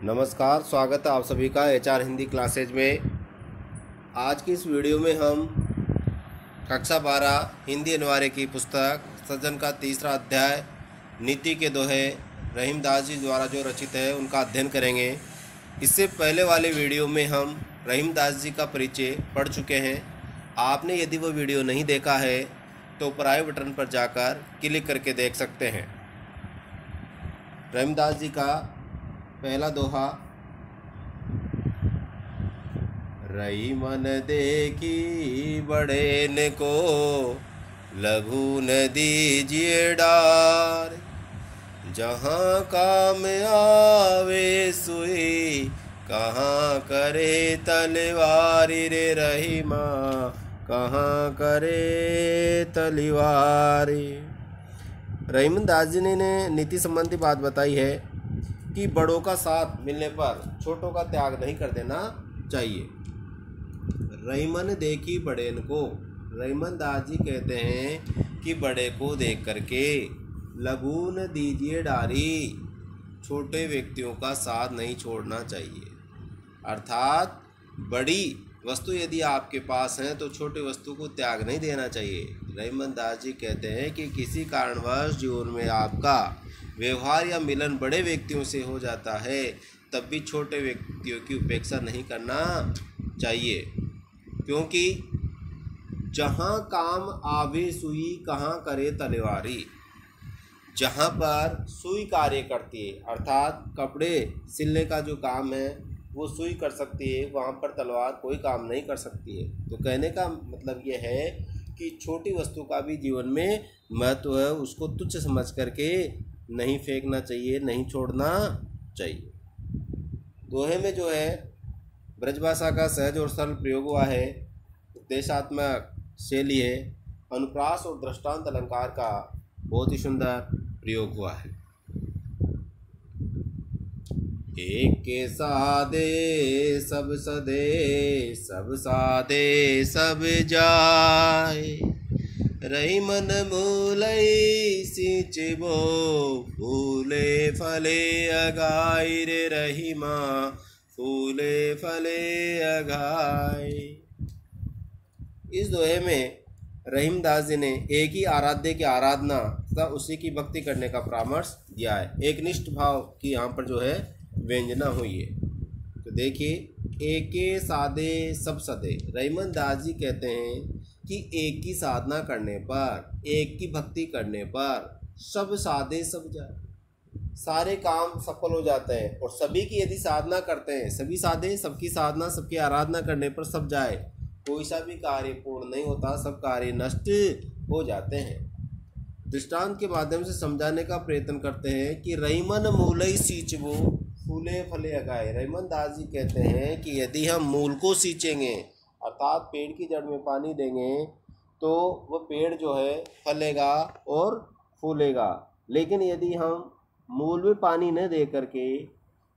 नमस्कार, स्वागत है आप सभी का HR हिंदी क्लासेज में। आज की इस वीडियो में हम कक्षा 12 हिंदी अनिवार्य की पुस्तक सज्जन का तीसरा अध्याय नीति के दोहे रहीमदास जी द्वारा जो रचित है उनका अध्ययन करेंगे। इससे पहले वाले वीडियो में हम रहीमदास जी का परिचय पढ़ चुके हैं। आपने यदि वो वीडियो नहीं देखा है तो ऊपर आई बटन पर जाकर क्लिक करके देख सकते हैं। रहीमदास जी का पहला दोहा। रहीमन देखी बड़ेन को लघु न दीजिए डार, जहाँ काम आवे सुई कहाँ करे तलवारी रे रहीमा कहाँ करे तलवारी। रहीमदास जी ने नीति संबंधी बात बताई है कि बड़ों का साथ मिलने पर छोटों का त्याग नहीं कर देना चाहिए। रहीमन देखी बड़ेन को, रहीमदास जी कहते हैं कि बड़े को देख करके लघु न दीजिए डारी, छोटे व्यक्तियों का साथ नहीं छोड़ना चाहिए। अर्थात बड़ी वस्तु यदि आपके पास है तो छोटे वस्तु को त्याग नहीं देना चाहिए। रहीमदास जी कहते हैं कि किसी कारणवश जीवन में आपका व्यवहार या मिलन बड़े व्यक्तियों से हो जाता है तब भी छोटे व्यक्तियों की उपेक्षा नहीं करना चाहिए, क्योंकि जहाँ काम आवे सुई कहाँ करे तलवारी। जहाँ पर सुई कार्य करती है अर्थात कपड़े सिलने का जो काम है वो सुई कर सकती है, वहाँ पर तलवार कोई काम नहीं कर सकती है। तो कहने का मतलब ये है कि छोटी वस्तु का भी जीवन में महत्व है, उसको तुच्छ समझ करके नहीं फेंकना चाहिए, नहीं छोड़ना चाहिए। दोहे में जो है ब्रजभाषा का सहज और सरल प्रयोग हुआ है, उपदेशात्मक शैली है, अनुप्रास और दृष्टांत अलंकार का बहुत ही सुंदर प्रयोग हुआ है। एक के सादे सब सदे, सब सादे सब जाए, रहीमन मूलई सिंचबो फूले फले अगाई रे रहीमा फूले फले अगाई। इस दोहे में रहीमदास जी ने एक ही आराध्य की आराधना तथा उसी की भक्ति करने का परामर्श दिया है। एक निष्ठ भाव की यहाँ पर जो है व्यंजना हुई है। तो देखिए, एके सादे सब सदे, रहीमदास जी कहते हैं कि एक की साधना करने पर, एक की भक्ति करने पर सब सादे सब जाए, सारे काम सफल हो जाते हैं। और सभी की यदि साधना करते हैं, सभी सादे, सबकी साधना सबकी आराधना करने पर सब जाए, कोई सा भी कार्य पूर्ण नहीं होता, सब कार्य नष्ट हो जाते हैं। दृष्टांत के माध्यम से समझाने का प्रयत्न करते हैं कि रहीमन मूलई सींचबो फूले फले अगाए। रहीमदास जी कहते हैं कि यदि हम मूल को सींचेंगे अर्थात पेड़ की जड़ में पानी देंगे तो वह पेड़ जो है फलेगा और फूलेगा, लेकिन यदि हम मूल में पानी न दे करके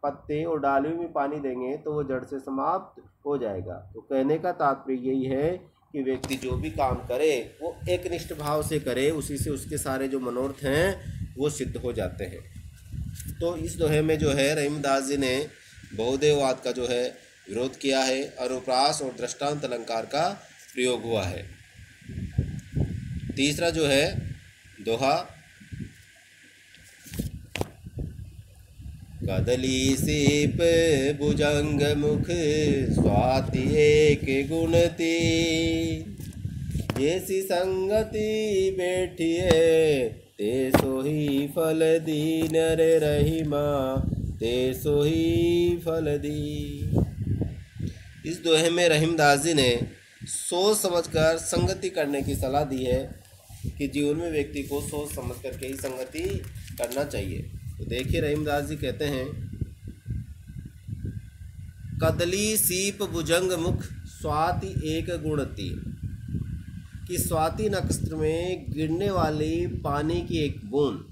पत्ते और डाली में पानी देंगे तो वो जड़ से समाप्त हो जाएगा। तो कहने का तात्पर्य यही है कि व्यक्ति जो भी काम करे वो एक निष्ठ भाव से करे, उसी से उसके सारे जो मनोरथ हैं वो सिद्ध हो जाते हैं। तो इस दोहे में जो है रहीमदास जी ने बहुदेववाद का जो है विरोध किया है, अनुप्रास और दृष्टांत अलंकार का प्रयोग हुआ है। तीसरा जो है दोहा। कदली सीप भुजंग मुख स्वाति एक गुणती, जैसी संगति बैठिए ते सोही फल दीन रे रहीमा ते सोही फल दी। इस दोहे में रहीमदास जी ने सोच समझकर संगति करने की सलाह दी है कि जीवन में व्यक्ति को सोच समझ करके ही संगति करना चाहिए। तो देखिए, रहीमदास जी कहते हैं कदली सीप भुजंग मुख स्वाति एक गुणती, कि स्वाति नक्षत्र में गिरने वाली पानी की एक बूंद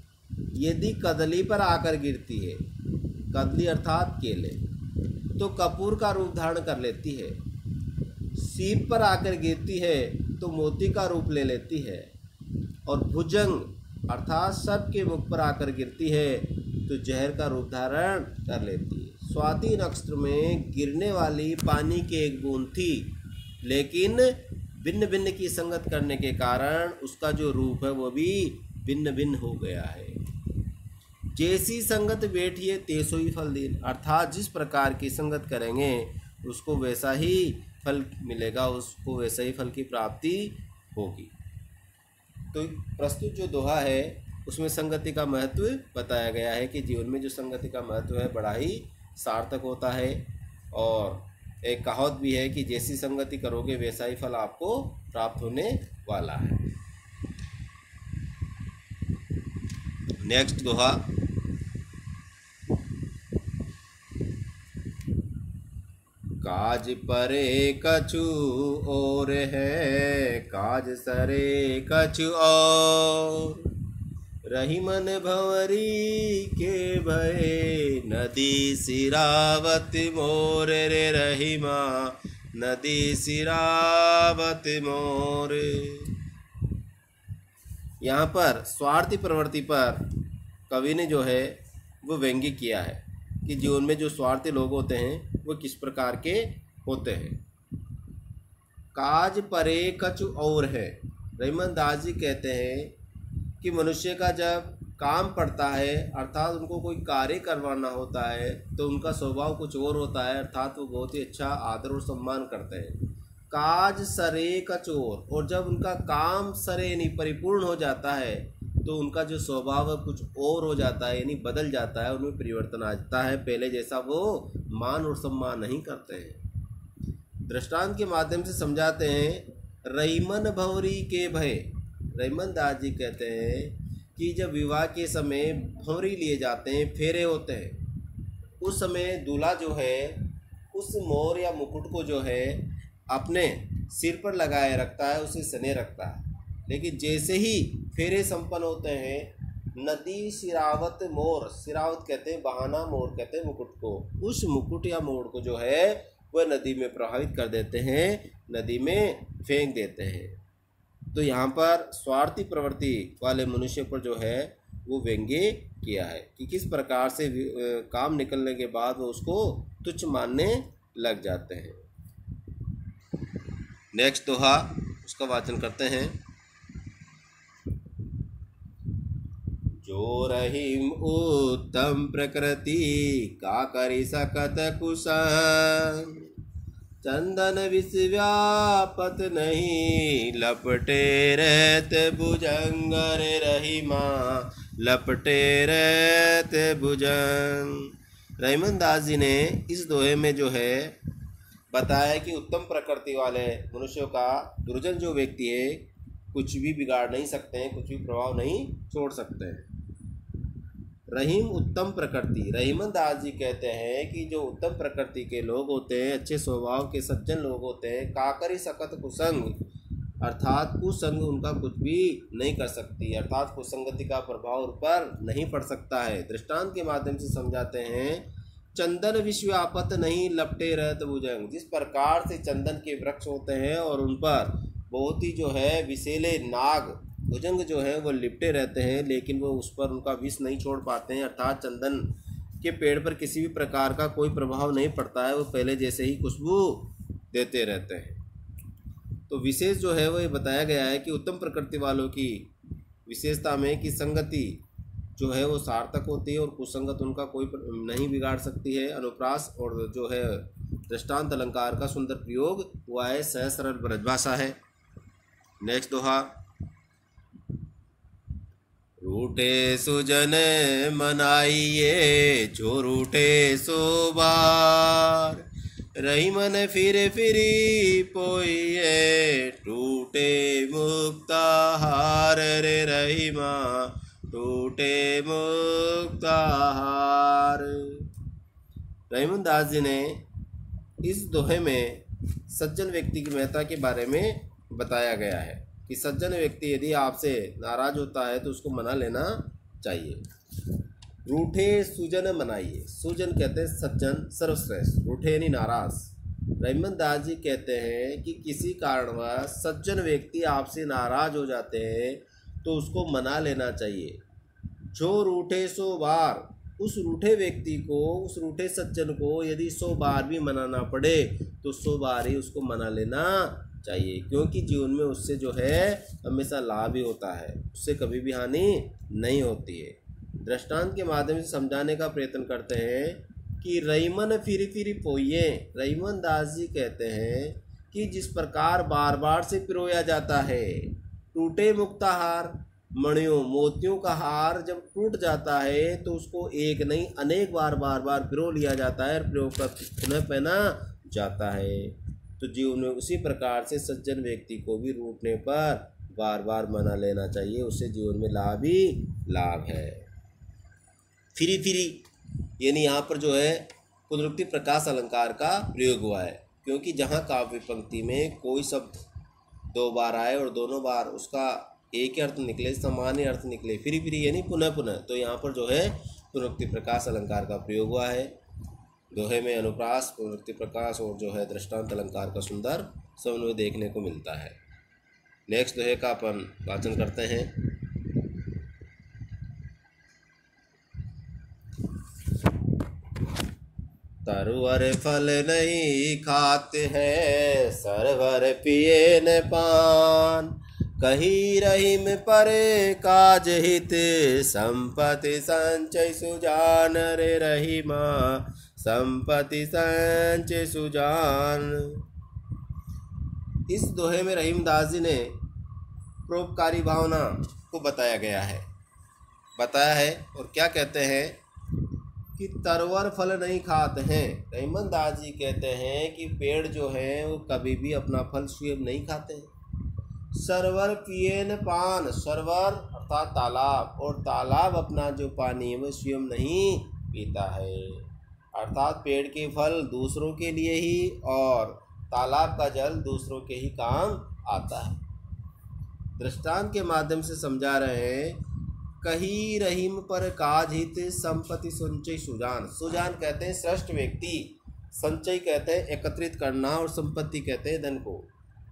यदि कदली पर आकर गिरती है, कदली अर्थात केले, तो कपूर का रूप धारण कर लेती है। सीप पर आकर गिरती है तो मोती का रूप ले लेती है। और भुजंग अर्थात सर्प के मुख पर आकर गिरती है तो जहर का रूप धारण कर लेती है। स्वाति नक्षत्र में गिरने वाली पानी की एक बूंद थी, लेकिन भिन्न भिन्न की संगत करने के कारण उसका जो रूप है वो भी भिन्न भिन्न हो गया है। जैसी संगत बैठिए तेसो ही फल दीन, अर्थात जिस प्रकार की संगत करेंगे उसको वैसा ही फल मिलेगा, उसको वैसा ही फल की प्राप्ति होगी। तो प्रस्तुत जो दोहा है उसमें संगति का महत्व बताया गया है कि जीवन में जो संगति का महत्व है बड़ा ही सार्थक होता है। और एक कहावत भी है कि जैसी संगति करोगे वैसा ही फल आपको प्राप्त होने वाला है। नेक्स्ट दोहा, काज परे कछु और है, काज सरे कछु और, रही मन भंवरी के भये, नदी सिरावत मोर रे रही माँ, नदी सिरावत मोर। यहाँ पर स्वार्थी प्रवृत्ति पर कवि ने जो है वो व्यंग्य किया है कि जीवन में जो स्वार्थी लोग होते हैं वो किस प्रकार के होते हैं। काज परे कछु और है, रहीमन दास जी कहते हैं कि मनुष्य का जब काम पड़ता है अर्थात उनको कोई कार्य करवाना होता है तो उनका स्वभाव कुछ और होता है, अर्थात वो बहुत ही अच्छा आदर और सम्मान करते हैं। काज सरे कचोर, और जब उनका काम सरे यानी परिपूर्ण हो जाता है तो उनका जो स्वभाव है कुछ और हो जाता है, यानी बदल जाता है, उनमें परिवर्तन आ जाता है, पहले जैसा वो मान और सम्मान नहीं करते हैं। दृष्टांत के माध्यम से समझाते हैं, रईमन भंवरी के भय। रहीमन दास जी कहते हैं कि जब विवाह के समय भंवरी लिए जाते हैं, फेरे होते हैं, उस समय दूल्हा जो है उस मोर या मुकुट को जो है अपने सिर पर लगाए रखता है, उसे सने रखता है। लेकिन जैसे ही फेरे संपन्न होते हैं, नदी सिरावत मोर, सिरावत कहते हैं बहाना, मोर कहते हैं मुकुट को, उस मुकुट या मोर को जो है वह नदी में प्रभावित कर देते हैं, नदी में फेंक देते हैं। तो यहाँ पर स्वार्थी प्रवृत्ति वाले मनुष्य पर जो है वो व्यंग्य किया है कि किस प्रकार से काम निकलने के बाद वो उसको तुच्छ मानने लग जाते हैं। नेक्स्ट दोहा, उसका वाचन करते हैं। जो रहीम उत्तम प्रकृति, का करी सकत कुसंग, चंदन विष व्यापत नहीं, लपटे रहते भुजंग रे रही माँ, लपटे रहते भुजंग। रहीमन दास जी ने इस दोहे में जो है बताया कि उत्तम प्रकृति वाले मनुष्यों का दुर्जन जो व्यक्ति है कुछ भी बिगाड़ नहीं सकते हैं, कुछ भी प्रभाव नहीं छोड़ सकते हैं। रहीम उत्तम प्रकृति, रहीमन दास जी कहते हैं कि जो उत्तम प्रकृति के लोग होते हैं, अच्छे स्वभाव के सज्जन लोग होते हैं, काकरी सकत कुसंग, अर्थात कुसंग उनका कुछ भी नहीं कर सकती, अर्थात कुसंगति का प्रभाव उन पर नहीं पड़ सकता है। दृष्टांत के माध्यम से समझाते हैं, चंदन विश्व आपत नहीं, लपटे रहत भुजंग। जिस प्रकार से चंदन के वृक्ष होते हैं और उन पर बहुत ही जो है विषैले नाग भुजंग जो है वो लिपटे रहते हैं, लेकिन वो उस पर उनका विष नहीं छोड़ पाते हैं, अर्थात चंदन के पेड़ पर किसी भी प्रकार का कोई प्रभाव नहीं पड़ता है, वो पहले जैसे ही खुशबू देते रहते हैं। तो विशेष जो है वो ये बताया गया है कि उत्तम प्रकृति वालों की विशेषता में कि संगति जो है वो सार्थक होती है और कुसंगत उनका कोई नहीं बिगाड़ सकती है। अनुप्रास और जो है दृष्टांत अलंकार का सुंदर प्रयोग हुआ है, सहज सरल ब्रजभाषा है। नेक्स्ट दोहा, रूठे सुजन मनाइए, जो रूठे सो बार, रही मन फिरे फिरी पोइए, टूटे मुक्ता हार रे रही माँ, टूटे मुक्ता हार। रहीमन दास जी ने इस दोहे में सज्जन व्यक्ति की महत्ता के बारे में बताया गया है कि सज्जन व्यक्ति यदि आपसे नाराज होता है तो उसको मना लेना चाहिए। रूठे सुजन मनाइए, सुजन कहते हैं सज्जन सर्वश्रेष्ठ, रूठे यानी नाराज। रहीमन दास जी कहते हैं कि किसी कारणवश सज्जन व्यक्ति आपसे नाराज हो जाते हैं तो उसको मना लेना चाहिए। जो रूठे सो बार, उस रूठे व्यक्ति को, उस रूठे सज्जन को यदि 100 बार भी मनाना पड़े तो 100 बार ही उसको मना लेना चाहिए, क्योंकि जीवन में उससे जो है हमेशा लाभ ही होता है, उससे कभी भी हानि नहीं होती है। दृष्टांत के माध्यम से समझाने का प्रयत्न करते हैं कि रईमन फिरी फिरी पोइये। रईमन दास जी कहते हैं कि जिस प्रकार बार बार से पिरोया जाता है, टूटे मुक्ताहार मणियों मोतियों का हार जब टूट जाता है तो उसको एक नहीं अनेक बार पिरो लिया जाता है और प्रयोग कर पुनः पहना जाता है। तो जीवन में उसी प्रकार से सज्जन व्यक्ति को भी रूठने पर बार बार मना लेना चाहिए, उससे जीवन में लाभ ही लाभ है। फिरी फिरी यानी यहाँ पर जो है पुनरुक्ति प्रकाश अलंकार का प्रयोग हुआ है, क्योंकि जहाँ काव्य पंक्ति में कोई शब्द 2 बार आए और दोनों बार उसका एक ही अर्थ निकले, सामान्य अर्थ निकले, फिरी फिरी यानी पुनः पुनः, तो यहाँ पर जो है पुनरुक्ति प्रकाश अलंकार का प्रयोग हुआ है। दोहे में अनुप्रास, पुनरुक्ति प्रकाश और जो है दृष्टांत अलंकार का सुंदर समन्वय देखने को मिलता है। नेक्स्ट दोहे का अपन वाचन करते हैं। तरवर फल नहीं खाते हैं, सरवर पिए न पान, कही रहीम पर काज हित, संपत्ति संचय सुजान रे रहीमा, संपत्ति संचय सुजान। इस दोहे में रहीमदास जी ने परोपकारी भावना को बताया है और क्या कहते हैं कि तरवर फल नहीं खाते हैं। रहीमदास जी कहते हैं कि पेड़ जो हैं वो कभी भी अपना फल स्वयं नहीं खाते हैं। सरवर पिए न पान, सरवर अर्थात तालाब, और तालाब अपना जो पानी है वो स्वयं नहीं पीता है, अर्थात पेड़ के फल दूसरों के लिए ही और तालाब का जल दूसरों के ही काम आता है। दृष्टांत के माध्यम से समझा रहे हैं, कही रहीम पर काज हित, संपत्ति संचय सुजान। सुजान कहते हैं श्रेष्ठ व्यक्ति, संचय कहते हैं एकत्रित करना और संपत्ति कहते हैं धन को।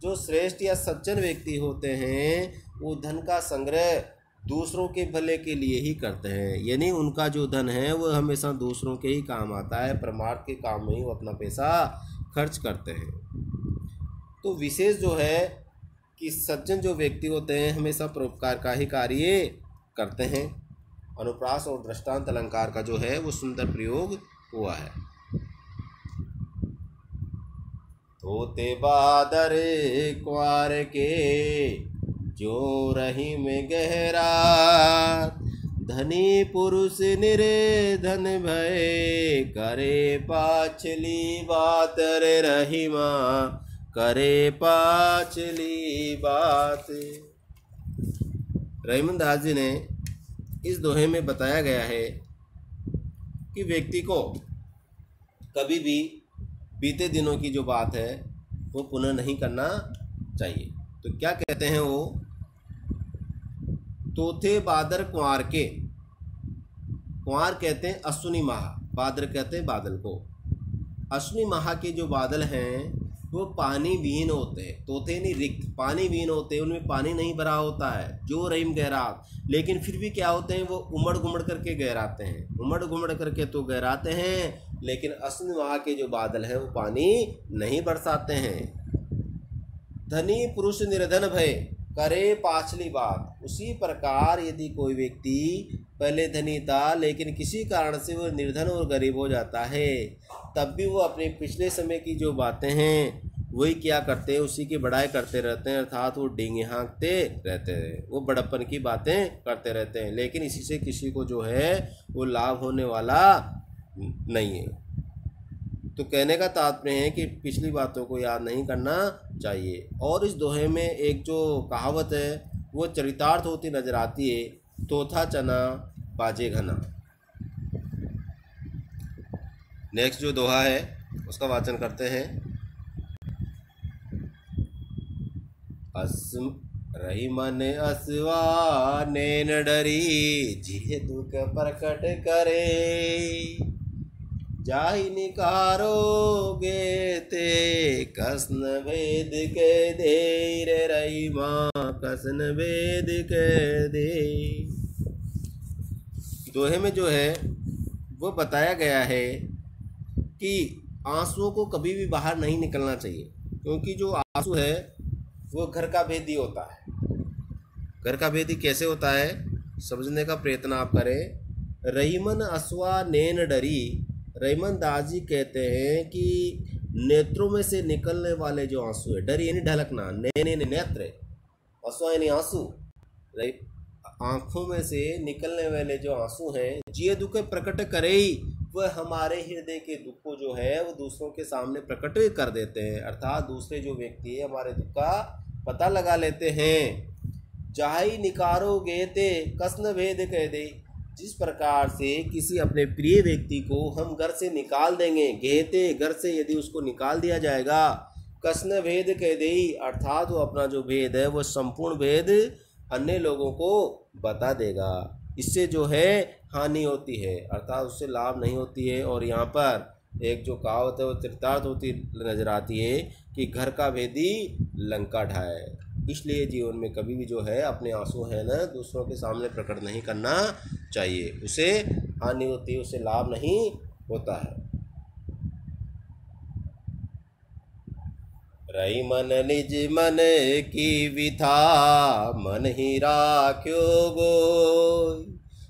जो श्रेष्ठ या सज्जन व्यक्ति होते हैं वो धन का संग्रह दूसरों के भले के लिए ही करते हैं, यानी उनका जो धन है वो हमेशा दूसरों के ही काम आता है, परमार्थ के काम में ही वो अपना पैसा खर्च करते हैं। तो विशेष जो है कि सज्जन जो व्यक्ति होते हैं हमेशा परोपकार का ही कार्य करते हैं। अनुप्रास और दृष्टांत अलंकार का जो है वो सुंदर प्रयोग हुआ है। होते बादर क्वार के, जो रही में गहरा, धनी पुरुष निर्धन भय, करे पाछली बात रे रहीमा, करे पाछली बात। रहीमदास जी ने इस दोहे में बताया गया है कि व्यक्ति को कभी भी बीते दिनों की जो बात है वो पुनः नहीं करना चाहिए। तो क्या कहते हैं वो, तोथे बादर कुंवार के, कुंवार कहते हैं अश्विनी माह, बादर कहते हैं बादल को। अश्विनी माह के जो बादल हैं वो पानी विहीन होते हैं, तोते नहीं रिक्त, पानी विहीन होते हैं, उनमें पानी नहीं भरा होता है, जो रहीम गहरात, लेकिन फिर भी क्या होते हैं वो उमड़ घुमड़ करके गहराते हैं, उमड़ घुमड़ करके तो गहराते हैं, लेकिन अश्विनी माह के जो बादल हैं वो पानी नहीं बरसाते हैं। धनी पुरुष निर्धन भय, करे पाछली बात। उसी प्रकार यदि कोई व्यक्ति पहले धनी था लेकिन किसी कारण से वो निर्धन और गरीब हो जाता है, तब भी वो अपने पिछले समय की जो बातें हैं वही क्या करते हैं, उसी की बड़ाई करते रहते हैं, अर्थात वो डींगे हाँकते रहते हैं, वो बड़प्पन की बातें करते रहते हैं, लेकिन इसी से किसी को जो है वो लाभ होने वाला नहीं है। तो कहने का तात्पर्य है कि पिछली बातों को याद नहीं करना चाहिए। और इस दोहे में एक जो कहावत है वो चरितार्थ होती नजर आती है, तोथा चना बाजे घना। नेक्स्ट जो दोहा है उसका वाचन करते हैं। रही मन असवा नैन डरी, जिहे दुख प्रकट करे, जाहि निकारोगे ते, कसन वेद के दे रे रहीमा, कसन वेद के दे। दोहे में जो है वो बताया गया है कि आंसुओं को कभी भी बाहर नहीं निकलना चाहिए, क्योंकि जो आंसू है वो घर का भेदी होता है। घर का भेदी कैसे होता है, समझने का प्रयत्न आप करें। रहीमन असवा नैन डरी, रहीमन दास जी कहते हैं कि नेत्रों में से निकलने वाले जो आंसू है, डरी यानी ढलकना, नैन यानी नेत्र, असवा यानी आंसू, आंखों में से निकलने वाले जो आंसू हैं, जिये दुख प्रकट करे ही, वह हमारे हृदय के दुख को जो है वो दूसरों के सामने प्रकट कर देते हैं, अर्थात दूसरे जो व्यक्ति है हमारे दुख का पता लगा लेते हैं। जाही निकारो गेते कसन भेद कह दे, जिस प्रकार से किसी अपने प्रिय व्यक्ति को हम घर से निकाल देंगे, गेते घर से यदि उसको निकाल दिया जाएगा, कसन भेद कह दे, अर्थात वो अपना जो भेद है वो संपूर्ण भेद अन्य लोगों को बता देगा। इससे जो है हानि होती है, अर्थात उससे लाभ नहीं होती है। और यहाँ पर एक जो कहावत है वो चरितार्थ होती नजर आती है कि घर का भेदी लंका ढाए। इसलिए जीवन में कभी भी जो है अपने आंसू है ना दूसरों के सामने प्रकट नहीं करना चाहिए, उसे हानि होती है, उसे लाभ नहीं होता है। रही मन निज मन की विथा, मन ही राख्यो गोय,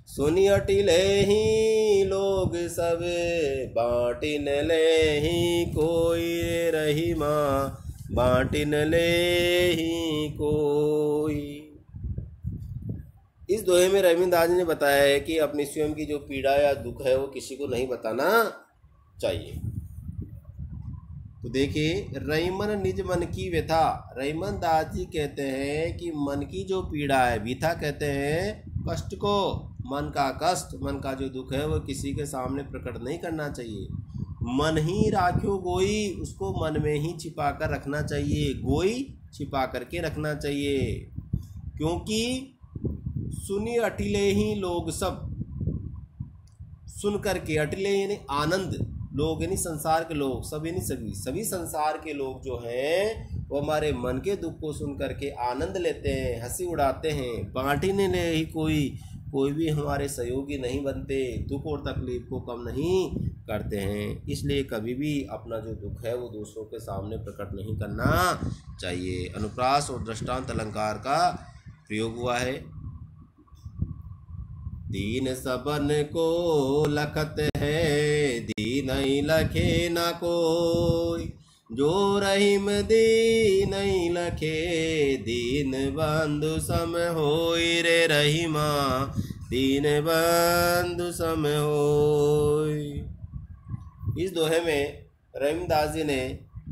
सुनि अटिले ही लोग सब, बाटिन ले ही कोई, रही माँ बाटिन ले ही कोई। इस दोहे में रहीमन दास जी ने बताया है कि अपनी स्वयं की जो पीड़ा या दुख है वो किसी को नहीं बताना चाहिए। तो देखिए, रहीमन निज मन की व्यथा, रहीमन दास जी कहते हैं कि मन की जो पीड़ा है, व्यथा कहते हैं कष्ट को, मन का कष्ट, मन का जो दुख है वो किसी के सामने प्रकट नहीं करना चाहिए। मन ही राख्यो गोई, उसको मन में ही छिपा कर रखना चाहिए, गोई छिपा करके रखना चाहिए, क्योंकि सुनी अटिले ही लोग सब, सुन करके, अटिले यानी आनंद, लोग यानी संसार के लोग, सब यानी सभी संसार के लोग जो हैं वो हमारे मन के दुख को सुन करके आनंद लेते हैं, हंसी उड़ाते हैं। बांटने ले ही कोई भी हमारे सहयोगी नहीं बनते, दुख और तकलीफ को कम नहीं करते हैं। इसलिए कभी भी अपना जो दुख है वो दूसरों के सामने प्रकट नहीं करना चाहिए। अनुप्रास और दृष्टांत अलंकार का प्रयोग हुआ है। दीन सबन को लखत है, दीन ही लखे न कोई, जो रहीम दीन ही लखे, दीन बंधु सम होई, रे रहीमा दीन बंधु सम होई। इस दोहे में रहीमन दास जी ने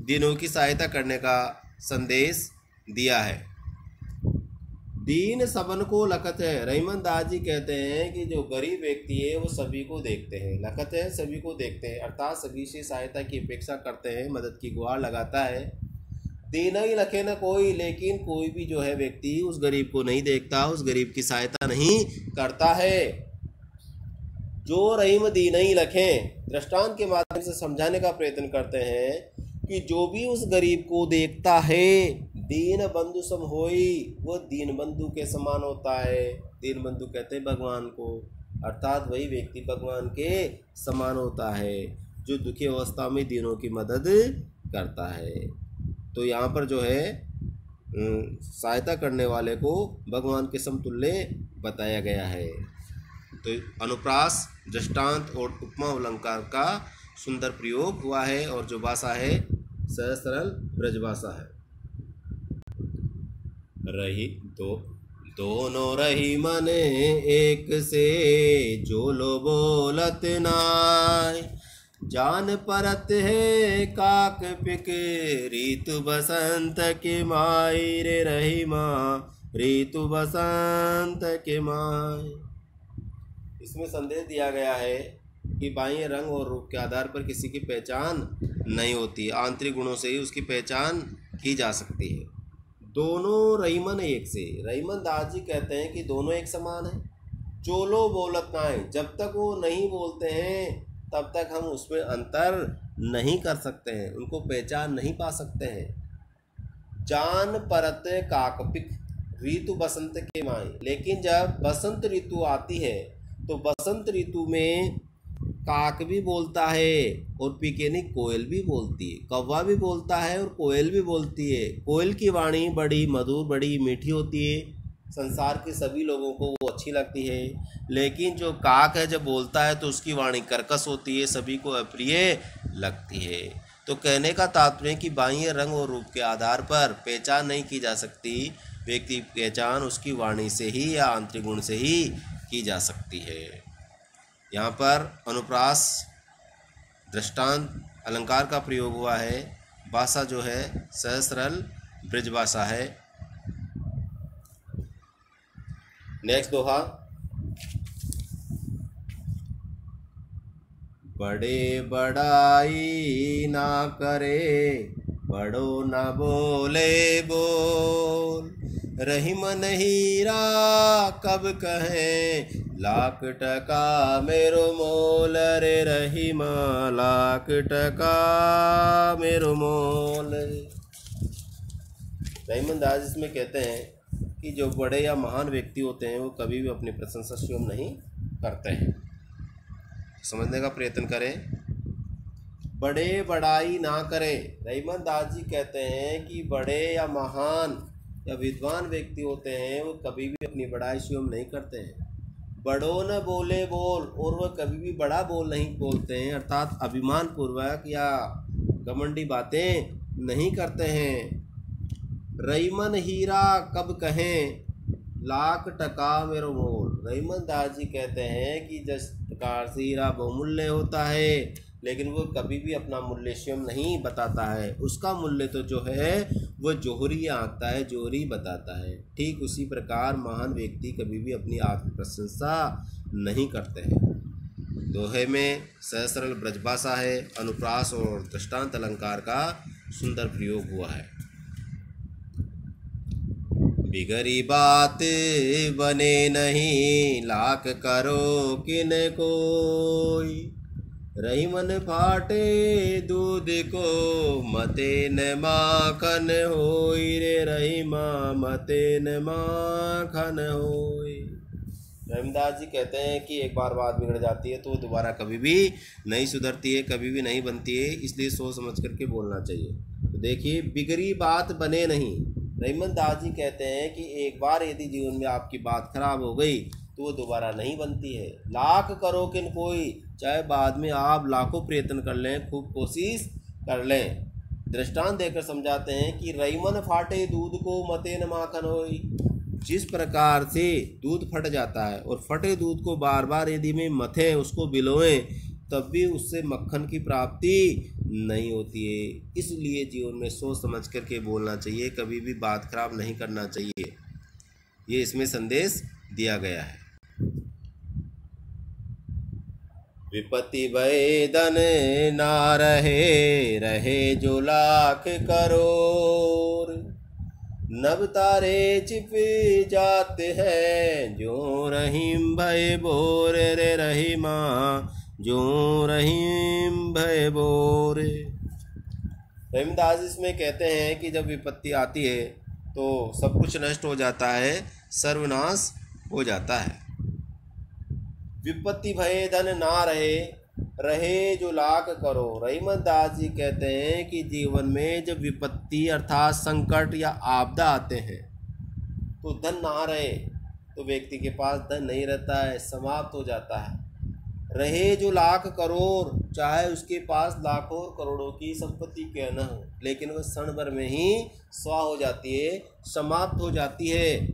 दीनों की सहायता करने का संदेश दिया है। दीन सबन को लखत है, रहीमन दास जी कहते हैं कि जो गरीब व्यक्ति है वो सभी को देखते हैं, लखत है सभी को देखते हैं, अर्थात सभी से सहायता की अपेक्षा करते हैं, मदद की गुहार लगाता है। दीन ही लखे न कोई, लेकिन कोई भी जो है व्यक्ति उस गरीब को नहीं देखता, उस गरीब की सहायता नहीं करता है। जो रहीम दीन ही लखें, दृष्टांत के माध्यम से समझाने का प्रयत्न करते हैं कि जो भी उस गरीब को देखता है, दीन बंधु सम होई, वो दीन बंधु के समान होता है। दीन बंधु कहते हैं भगवान को, अर्थात वही व्यक्ति भगवान के समान होता है जो दुखी अवस्था में दीनों की मदद करता है। तो यहाँ पर जो है सहायता करने वाले को भगवान के समतुल्य बताया गया है। तो अनुप्रास, दृष्टांत और उपमा अलंकार का सुंदर प्रयोग हुआ है और जो भाषा है सहज सरल ब्रजभाषा है। रही दोनों रही मन एक से, जो लो बोलत नाय, जान परत है काक पिक, ऋतु बसंत के माई, रे रही माँ ऋतु बसंत के माई। इसमें संदेश दिया गया है कि बाह्य रंग और रूप के आधार पर किसी की पहचान नहीं होती, आंतरिक गुणों से ही उसकी पहचान की जा सकती है। दोनों रहीमन एक से, रहीमन दास जी कहते हैं कि दोनों एक समान है। चोलो बोलत ना है, जब तक वो नहीं बोलते हैं तब तक हम उसमें अंतर नहीं कर सकते हैं, उनको पहचान नहीं पा सकते हैं। जान परत काकपिक, ऋतु बसंत के माई, लेकिन जब बसंत ऋतु आती है तो बसंत ऋतु में काक भी बोलता है और पिकेनी कोयल भी बोलती है, कौवा भी बोलता है और कोयल भी बोलती है। कोयल की वाणी बड़ी मधुर, बड़ी मीठी होती है, संसार के सभी लोगों को वो अच्छी लगती है। लेकिन जो काक है जब बोलता है तो उसकी वाणी कर्कश होती है, सभी को अप्रिय लगती है। तो कहने का तात्पर्य कि बाह्य रंग और रूप के आधार पर पहचान नहीं की जा सकती, व्यक्ति की पहचान उसकी वाणी से ही या आंतरिक गुण से ही की जा सकती है। यहाँ पर अनुप्रास दृष्टांत अलंकार का प्रयोग हुआ है। भाषा जो है सहज सरल ब्रज भाषा है। नेक्स्ट दोहा। बड़े बड़ाई ना करे, बड़ो न बोले बोल, रही मन हीरा कब कहें, लाख टका मेरो मोल, रे रही माँ लाख टका मेरो मोल। रहीमन दास इसमें कहते हैं कि जो बड़े या महान व्यक्ति होते हैं वो कभी भी अपनी प्रशंसा स्वयं नहीं करते हैं। समझने का प्रयत्न करें। बड़े बड़ाई ना करें। रहीमन दास जी कहते हैं कि बड़े या महान या विद्वान व्यक्ति होते हैं वो कभी भी अपनी बड़ाई स्वयं नहीं करते हैं। बड़ों न बोले बोल, और वह कभी भी बड़ा बोल नहीं बोलते हैं, अर्थात अभिमान पूर्वक या घमंडी बातें नहीं करते हैं। रहीमन हीरा कब कहें, लाख टका मेरो मोल। रहीमन दास जी कहते हैं कि जिस प्रकार से हीरा बहुमूल्य होता है, लेकिन वो कभी भी अपना मूल्य स्वयं नहीं बताता है। उसका मूल्य तो जो है वो जोहरी आंकता है, जोहरी बताता है। ठीक उसी प्रकार महान व्यक्ति कभी भी अपनी आत्म प्रशंसा नहीं करते हैं। दोहे में सहज सरल ब्रजभाषा है, अनुप्रास और दृष्टांत अलंकार का सुंदर प्रयोग हुआ है। बिगड़ी बात बने नहीं, लाख करो किन कोई, रही मन फाटे दूध को, मते न माखन होई, रे रही माँ मते न माखन होई। रहीमदास जी कहते हैं कि एक बार बात बिगड़ जाती है तो दोबारा कभी भी नहीं सुधरती है, कभी भी नहीं बनती है, इसलिए सोच समझ करके बोलना चाहिए। तो देखिए, बिगड़ी बात बने नहीं। रहीमन दास जी कहते हैं कि एक बार यदि जीवन में आपकी बात खराब हो गई तो वो दोबारा नहीं बनती है। लाख करो किन कोई, चाहे बाद में आप लाखों प्रयत्न कर लें, खूब कोशिश कर लें। दृष्टांत देकर समझाते हैं कि रहीमन फाटे दूध को, मते न माखन होई। जिस प्रकार से दूध फट जाता है और फटे दूध को बार बार यदि में मथें, उसको बिलोएं, तब भी उससे मक्खन की प्राप्ति नहीं होती है। इसलिए जीवन में सोच समझ करके बोलना चाहिए, कभी भी बात खराब नहीं करना चाहिए। ये इसमें संदेश दिया गया है। विपत्ति भय धन ना रहे, रहे जो लाख करोड़, नभ तारे छिप जाते हैं, जो रहीम भय बोर, रे रहीमा जो रहीम भय बोर। रहीमदास इसमें कहते हैं कि जब विपत्ति आती है तो सब कुछ नष्ट हो जाता है, सर्वनाश हो जाता है। विपत्ति भय धन ना रहे, रहे जो लाख करो। रहीमन दास जी कहते हैं कि जीवन में जब विपत्ति अर्थात संकट या आपदा आते हैं तो धन ना रहे, तो व्यक्ति के पास धन नहीं रहता है, समाप्त हो जाता है। रहे जो लाख करोड़, चाहे उसके पास लाखों करोड़ों की संपत्ति क्यों न हो, लेकिन वह क्षण भर में ही स्वाह हो जाती है, समाप्त हो जाती है।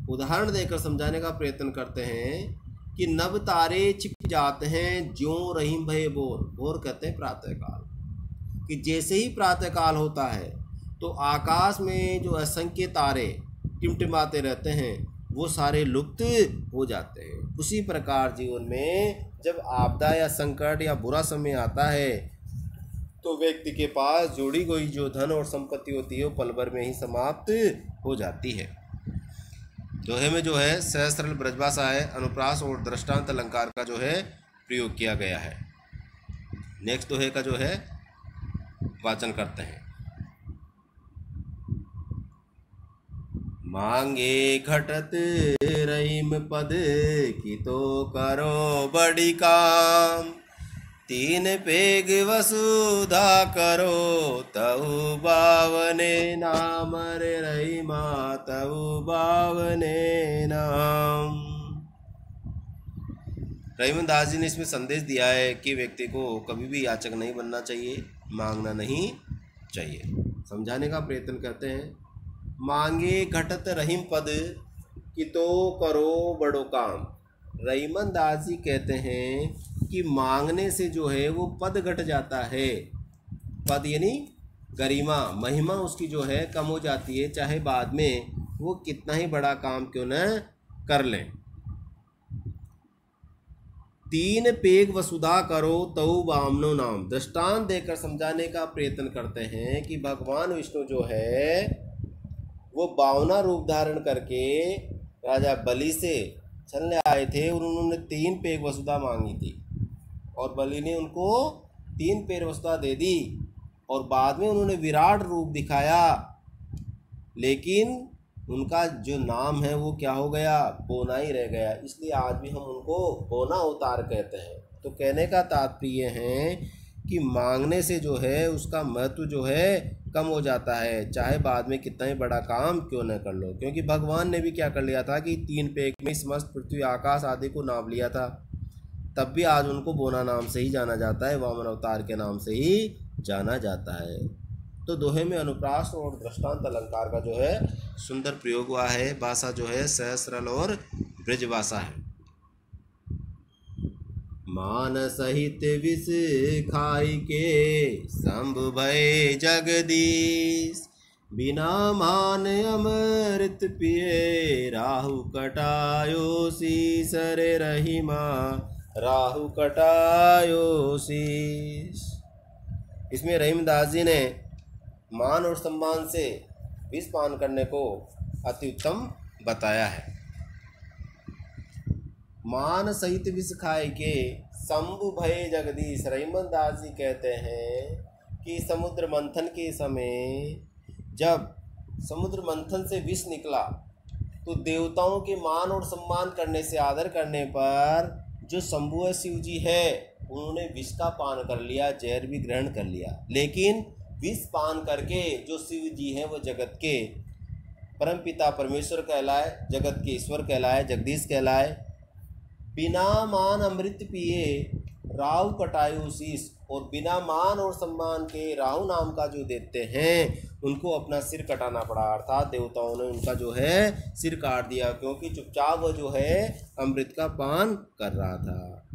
उदाहरण देकर समझाने का प्रयत्न करते हैं कि नभ तारे छिप जाते हैं, ज्यों रहीम भय बोर। बोर कहते हैं प्रातःकाल, कि जैसे ही प्रातःकाल होता है तो आकाश में जो असंख्य तारे टिमटिमाते रहते हैं वो सारे लुप्त हो जाते हैं। उसी प्रकार जीवन में जब आपदा या संकट या बुरा समय आता है तो व्यक्ति के पास जोड़ी गई जो धन और संपत्ति होती है वो पल भर में ही समाप्त हो जाती है। दोहे में जो है सहज सरल ब्रजभाषा है, अनुप्रास और दृष्टांत अलंकार का जो है प्रयोग किया गया है। नेक्स्ट दोहे का जो है वाचन करते हैं। मांगे घटत रहीम पद की तो करो बड़ी काम। तीन पेग वसुधा करो तहु बावने नाम रे रहीमा तहु बावने नाम। रहीमदास जी ने इसमें संदेश दिया है कि व्यक्ति को कभी भी याचक नहीं बनना चाहिए, मांगना नहीं चाहिए। समझाने का प्रयत्न करते हैं। मांगे घटत रहीम पद कि तो करो बड़ो काम। रहीमदास जी कहते हैं कि मांगने से जो है वो पद घट जाता है। पद यानी गरिमा, महिमा उसकी जो है कम हो जाती है, चाहे बाद में वो कितना ही बड़ा काम क्यों न कर लें। तीन पेग वसुधा करो तऊ बामनो नाम। दृष्टांत देकर समझाने का प्रयत्न करते हैं कि भगवान विष्णु जो है वो बावना रूप धारण करके राजा बलि से छलने आए थे और उन्होंने 3 पेग वसुधा मांगी थी और बलि ने उनको 3 पेग वसुधा दे दी और बाद में उन्होंने विराट रूप दिखाया, लेकिन उनका जो नाम है वो क्या हो गया, बोना ही रह गया। इसलिए आज भी हम उनको बोना अवतार कहते हैं। तो कहने का तात्पर्य है कि मांगने से जो है उसका महत्व जो है कम हो जाता है, चाहे बाद में कितना ही बड़ा काम क्यों न कर लो। क्योंकि भगवान ने भी क्या कर लिया था कि 3 पेग में समस्त पृथ्वी आकाश आदि को नाप लिया था, तब भी आज उनको बोना नाम से ही जाना जाता है, वामन अवतार के नाम से ही जाना जाता है। तो दोहे में अनुप्रास और दृष्टांत अलंकार का जो है सुंदर प्रयोग हुआ है। भाषा जो है सहज सरल और ब्रज भाषा है। मान सहित विष खाई के शंभु भय जगदीश, बिना मान अमृत पिए राहु कटायो शीस रे रहीमा राहु कटायो शीस। इसमें रहीमदास जी ने मान और सम्मान से विष पान करने को अति उत्तम बताया है। मान सहित विष खाए के शंभु भय जगदीश। रहीमदास जी कहते हैं कि समुद्र मंथन के समय जब समुद्र मंथन से विष निकला तो देवताओं के मान और सम्मान करने से, आदर करने पर जो शंभु शिव जी है उन्होंने विष का पान कर लिया, जहर भी ग्रहण कर लिया। लेकिन विष पान करके जो शिव जी हैं वो जगत के परम पिता परमेश्वर कहलाए, जगत के ईश्वर कहलाए, जगदीश कहलाए। बिना मान अमृत पिए राहु कटायु शीस। और बिना मान और सम्मान के राहु नाम का जो देते हैं उनको अपना सिर कटाना पड़ा, अर्थात देवताओं ने उनका जो है सिर काट दिया, क्योंकि चुपचाप वो जो है अमृत का पान कर रहा था।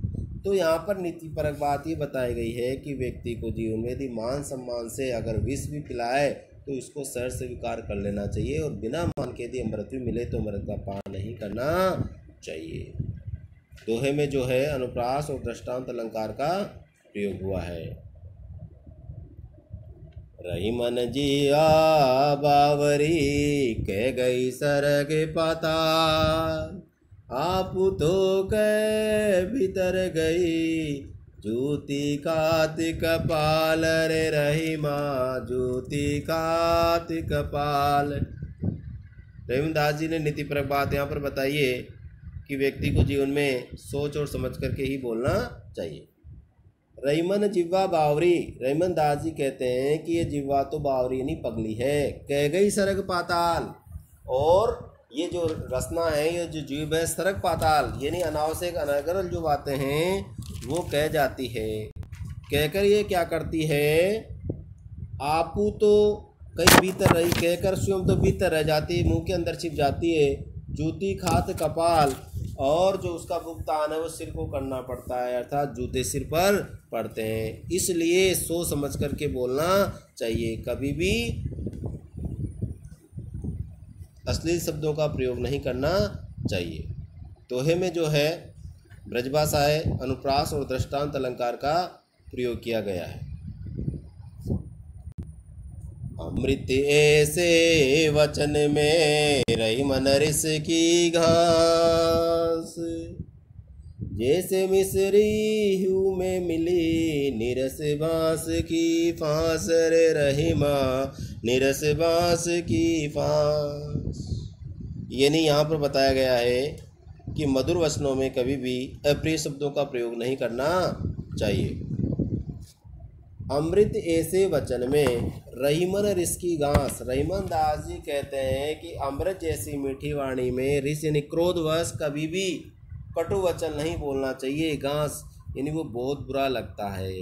तो यहाँ पर नीतिपरक बात ये बताई गई है कि व्यक्ति को जीवन में यदि मान सम्मान से अगर विष भी पिलाए तो इसको सर से स्वीकार कर लेना चाहिए, और बिना मान के यदि अमृत भी मिले तो अमृत का पान नहीं करना चाहिए। दोहे में जो है अनुप्रास और दृष्टांत अलंकार का प्रयोग हुआ है। रहीमन जिया बावरी कह गई सरग पाताल, आप तो कै भीतर गई जूती काति कपाल रे रहीमा जूती काति कपाल। रहीमदास जी ने नीतिपरक बात यहाँ पर बताइए कि व्यक्ति को जीवन में सोच और समझ करके ही बोलना चाहिए। रहीमन जिह्वा बावरी। रहीमदास जी कहते हैं कि ये जिह्वा तो बावरी नहीं पगली है, कह गई सरग पाताल। और ये जो रसना है, ये जो जीव है, सरग पाताल यानी अनावश्यक अनर्गल जो बातें हैं वो कह जाती है। कहकर ये क्या करती है, आपू तो कहीं भीतर रही, कहकर स्वयं तो भीतर रह जाती है, मुंह के अंदर छिप जाती है। जूती खात कपाल, और जो उसका भुगतान है वो सिर को करना पड़ता है, अर्थात जूते सिर पर पड़ते हैं। इसलिए सोच समझ करके बोलना चाहिए, कभी भी अश्लील शब्दों का प्रयोग नहीं करना चाहिए। दोहे में जो है ब्रजभाषा है, अनुप्रास और दृष्टांत अलंकार का प्रयोग किया गया है। अमृत ऐसे वचन में रहीमन रिस की घास, जैसे मिसरी हूँ में मिली निरस बांस की फांस रे रहीमा निरस बांस की फांस। यानी यहाँ पर बताया गया है कि मधुर वचनों में कभी भी अप्रिय शब्दों का प्रयोग नहीं करना चाहिए। अमृत ऐसे वचन में रहीमन रिस की घास। रहीमन दास जी कहते हैं कि अमृत जैसी मीठी वाणी में रिस यानी क्रोधवश कभी भी कटु वचन नहीं बोलना चाहिए। घास यानी वो बहुत बुरा लगता है,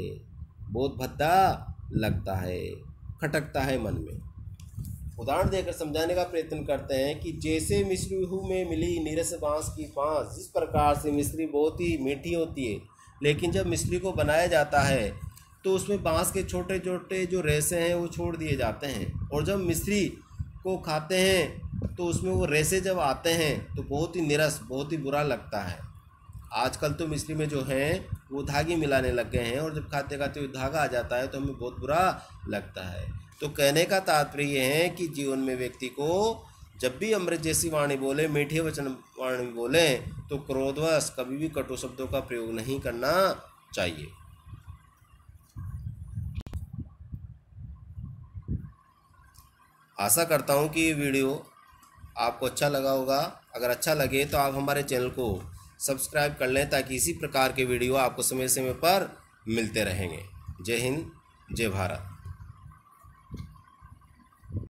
बहुत भद्दा लगता है, खटकता है मन में। उदाहरण देकर समझाने का प्रयत्न करते हैं कि जैसे मिश्री में मिली नीरस बांस की फांस, जिस प्रकार से मिश्री बहुत ही मीठी होती है, लेकिन जब मिश्री को बनाया जाता है तो उसमें बांस के छोटे छोटे जो रेशे हैं वो छोड़ दिए जाते हैं, और जब मिश्री को खाते हैं तो उसमें वो रेशे जब आते हैं तो बहुत ही नीरस, बहुत ही बुरा लगता है। आजकल तो मिश्री में जो है वो धागे मिलाने लग गए हैं, और जब खाते खाते वो धागा आ जाता है तो हमें बहुत बुरा लगता है। तो कहने का तात्पर्य है कि जीवन में व्यक्ति को जब भी अमृत जैसी वाणी बोले, मीठे वचन वाणी बोले, तो क्रोधवश कभी भी कटु शब्दों का प्रयोग नहीं करना चाहिए। आशा करता हूँ कि ये वीडियो आपको अच्छा लगा होगा। अगर अच्छा लगे तो आप हमारे चैनल को सब्सक्राइब कर लें, ताकि इसी प्रकार के वीडियो आपको समय समय पर मिलते रहेंगे। जय हिंद, जय भारत।